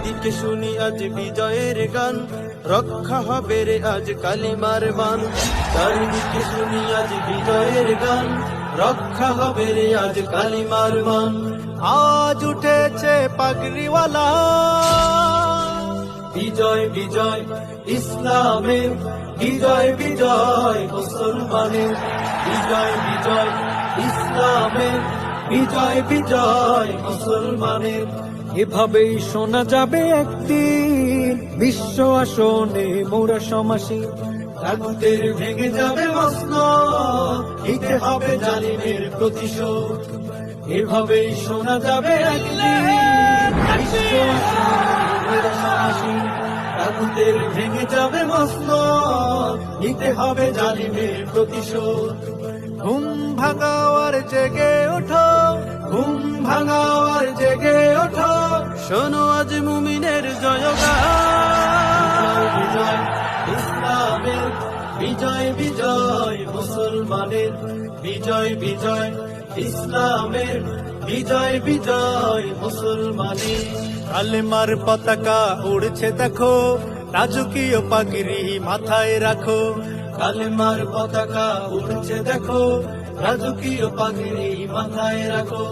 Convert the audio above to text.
চারিদিকে শুনি আজ বিজয়ের গান, রক্ষা হবে রে আজ কালিমার মান। চারিদিকে শুনি আজ বিজয়ের গান, রক্ষা হবে রে আজ কালিমার মান। আজ উঠেছে পাগড়িওয়ালা, বিজয় বিজয় ইসলামের, বিজয় বিজয় মুসলমানের, বিজয় বিজয় ইসলামের, বিজয় বিজয় মুসলমানের। এভাবেই শোনা যাবে একদিন বিশ্ব আসনে মোরা সমাসী। তাগুতের ভেঙে যাবে মসনদ, নিতে হবে জালিমের প্রতিশোধ। এভাবেই শোনা যাবে একদিন বিশ্ব আসনে মোরা সমাসী। তাগুতের ভেঙে যাবে মসনদ, নিতে হবে জালিমের প্রতিশোধ। ঘুম ভাঙাওয়ার জেগে ওঠো, ঘুম ভাঙাওয়ার জেগে ওঠো, শোনো আজ মুমিনের জয়গান। বিজয় ইসলামের, বিজয় বিজয় মুসলমানের, বিজয় বিজয় ইসলামের, বিজয় বিজয় মুসলমানের। কালেমার পতাকা উড়ছে দেখো, রাজকীয় পাগড়ি মাথায় রাখো। কালেমার পতাকা উড়ছে দেখো, রাজকীয় পাগড়ি মাথায় রাখো।